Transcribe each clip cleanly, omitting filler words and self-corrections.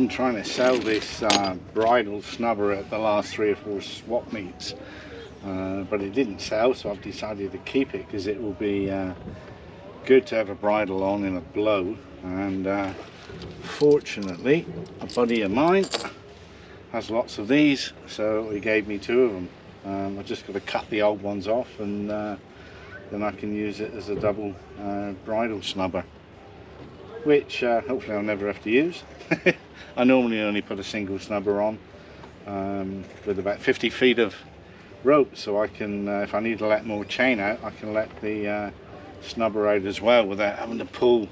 on trying to sell this bridle snubber at the last 3 or 4 swap meets, but it didn't sell, so I've decided to keep it because it will be good to have a bridle on in a blow. And fortunately a buddy of mine has lots of these, so he gave me 2 of them. I've just got to cut the old ones off, and then I can use it as a double bridle snubber, which hopefully I'll never have to use. I normally only put a single snubber on with about 50 feet of rope, so I can, if I need to let more chain out, I can let the snubber out as well without having to pull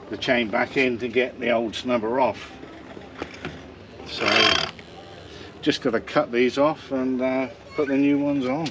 the chain back in to get the old snubber off. So just got to cut these off and put the new ones on.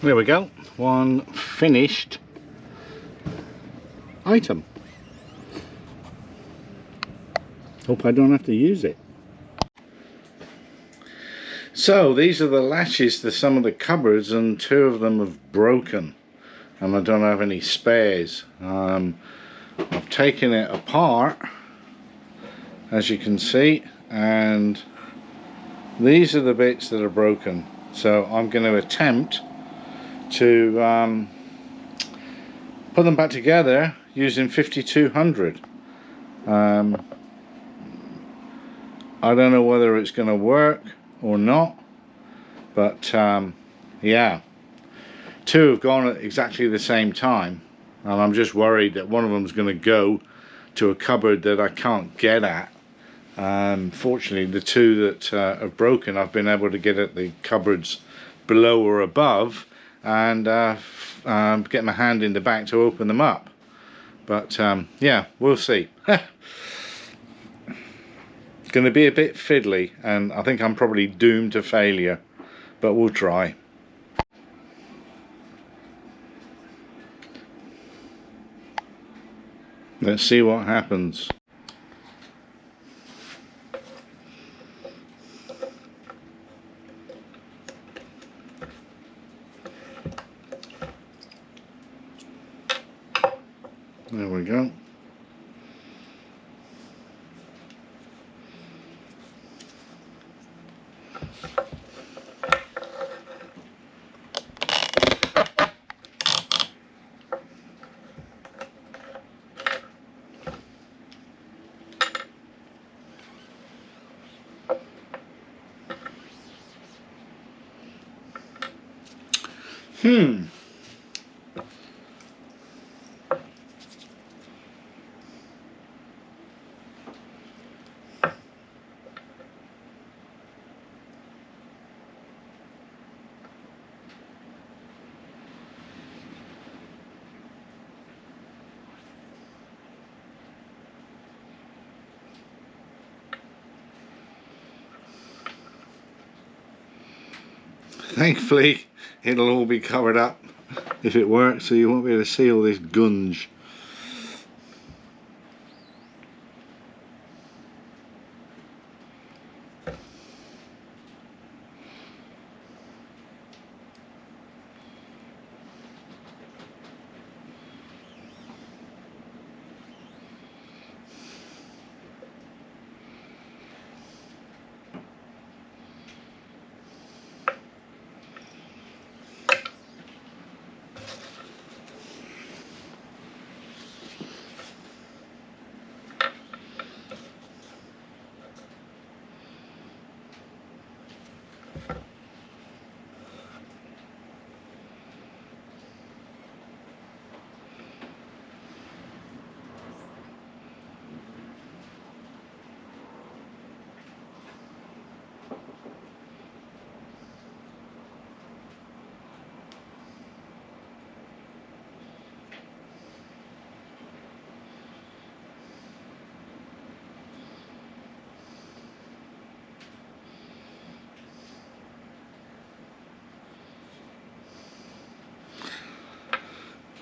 There we go, one finished item. Hope I don't have to use it. So these are the latches to some of the cupboards, and 2 of them have broken and I don't have any spares. I've taken it apart, as you can see, and these are the bits that are broken. So I'm going to attempt to put them back together using 5200. I don't know whether it's going to work or not, but yeah, two have gone at exactly the same time, and I'm just worried that one of them is going to go to a cupboard that I can't get at. Fortunately, the two that have broken, I've been able to get at the cupboards below or above, and get my hand in the back to open them up. But yeah, we'll see. It's going to be a bit fiddly, and I think I'm probably doomed to failure, but we'll try. Let's see what happens. There we go. Thankfully, it'll all be covered up if it works, so you won't be able to see all this gunge.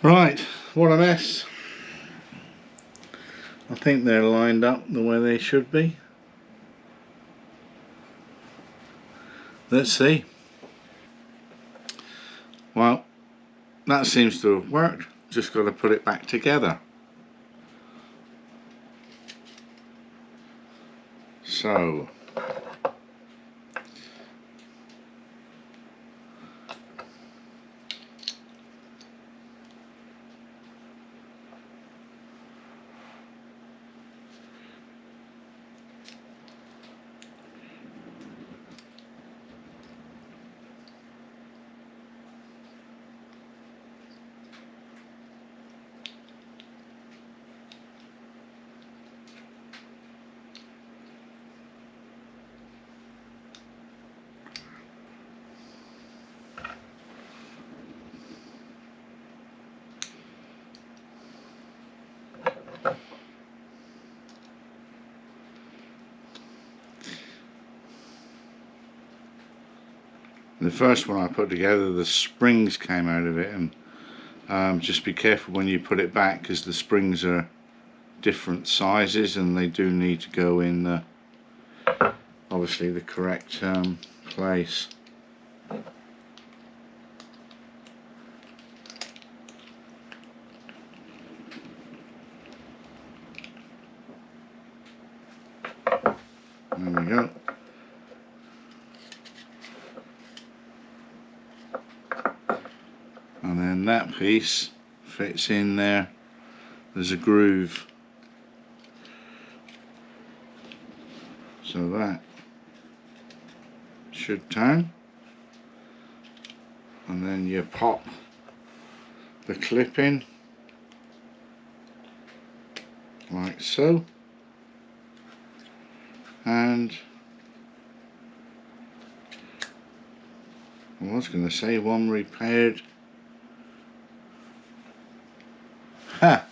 Right, what a mess. I think they're lined up the way they should be. Let's see. Well, that seems to have worked. Just got to put it back together. So, the first one I put together, the springs came out of it, and just be careful when you put it back, because the springs are different sizes and they do need to go in obviously the correct place. There we go. And then that piece fits in there. There's a groove, so that should turn, and then you pop the clip in like so, and I was going to say one repaired. Ha!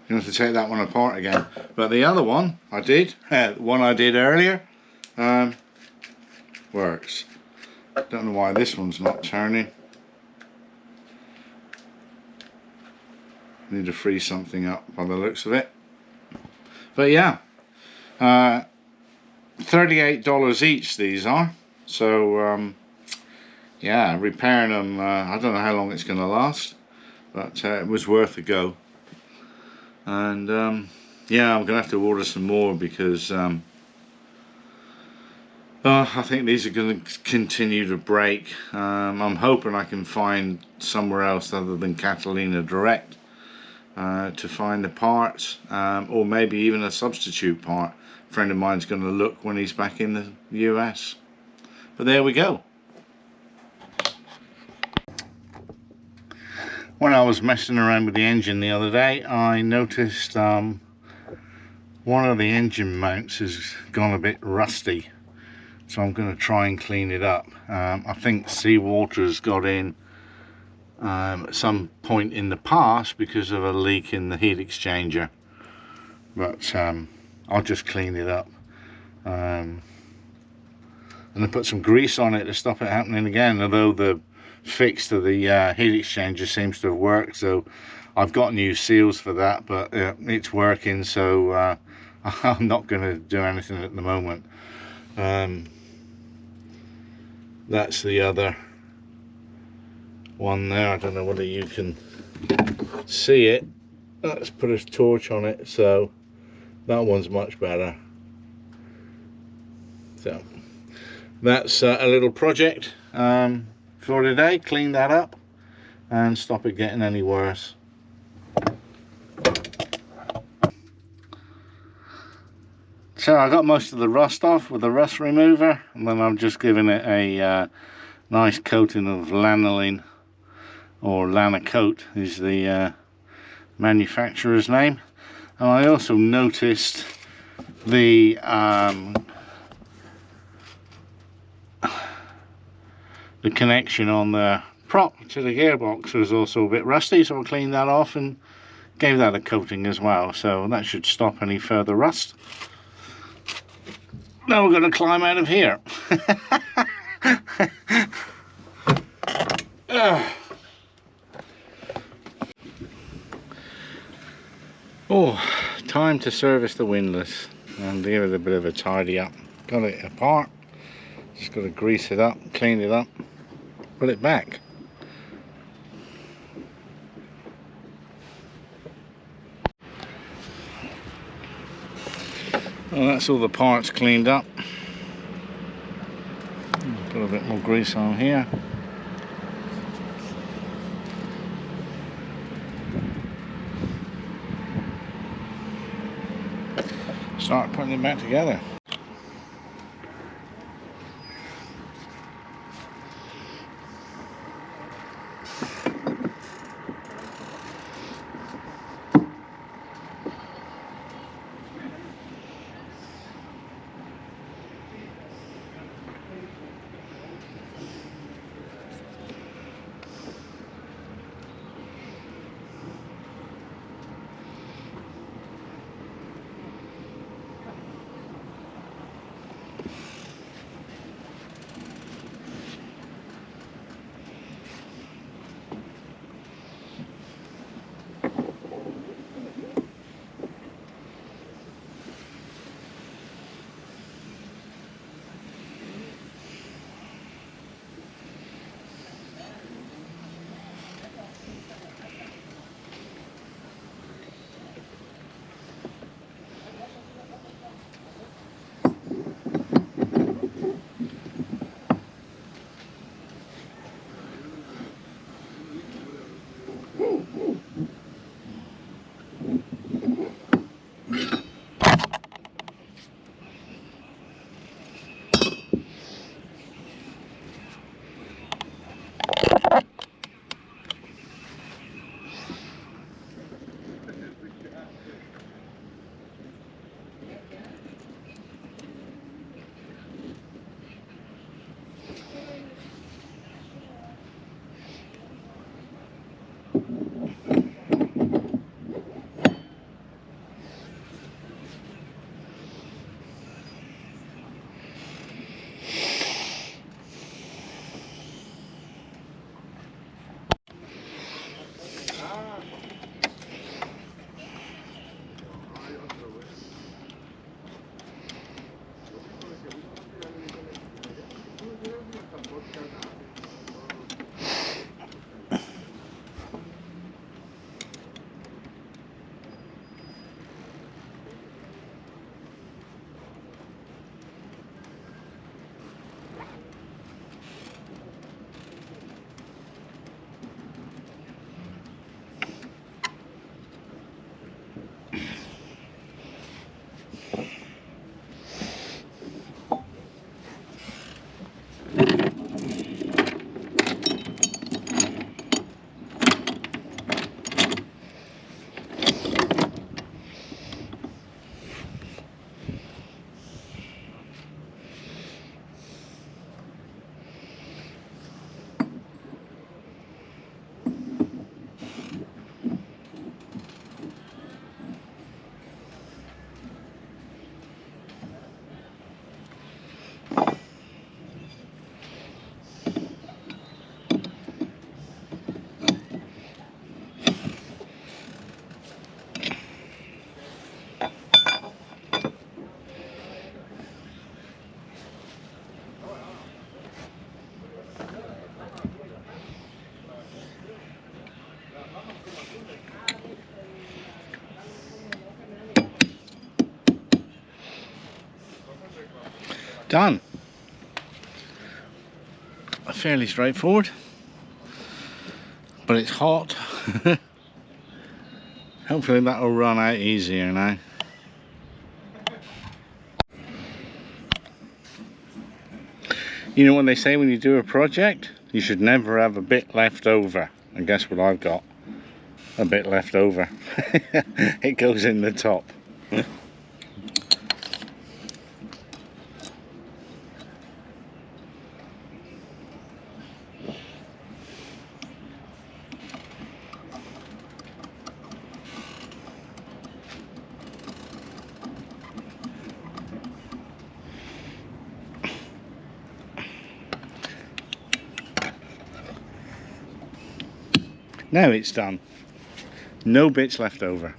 You have to take that one apart again, but the other one I did, the one I did earlier, works. Don't know why this one's not turning. Need to free something up by the looks of it. But yeah, $38 each these are. So yeah, repairing them, I don't know how long it's going to last, but it was worth a go. And yeah, I'm going to have to order some more because I think these are going to continue to break. I'm hoping I can find somewhere else other than Catalina Direct to find the parts, or maybe even a substitute part. A friend of mine's going to look when he's back in the US. But there we go. When I was messing around with the engine the other day, I noticed one of the engine mounts has gone a bit rusty, so I'm going to try and clean it up. I think seawater's got in at some point in the past because of a leak in the heat exchanger, but I'll just clean it up and I put some grease on it to stop it happening again, although the fix to the heat exchanger seems to have worked, so I've got new seals for that, but it's working, so I'm not going to do anything at the moment. That's the other one there. I don't know whether you can see it. Let's put a torch on it, so that one's much better. So that's a little project for today. Clean that up and stop it getting any worse. So I got most of the rust off with the rust remover, and then I'm just giving it a nice coating of lanolin, or Lanacoat is the manufacturer's name. And I also noticed the connection on the prop to the gearbox was also a bit rusty, so I cleaned that off and gave that a coating as well, so that should stop any further rust. Now we're going to climb out of here. Oh, time to service the windlass and give it a bit of a tidy up. Got it apart, just got to grease it up, clean it up, put it back. Well, that's all the parts cleaned up. Put a bit more grease on here. Start putting it back together. Done. Fairly straightforward, but it's hot. Hopefully that'll run out easier now. You know what they say when you do a project? You should never have a bit left over. And guess what I've got? A bit left over. It goes in the top. Now it's done. No bits left over.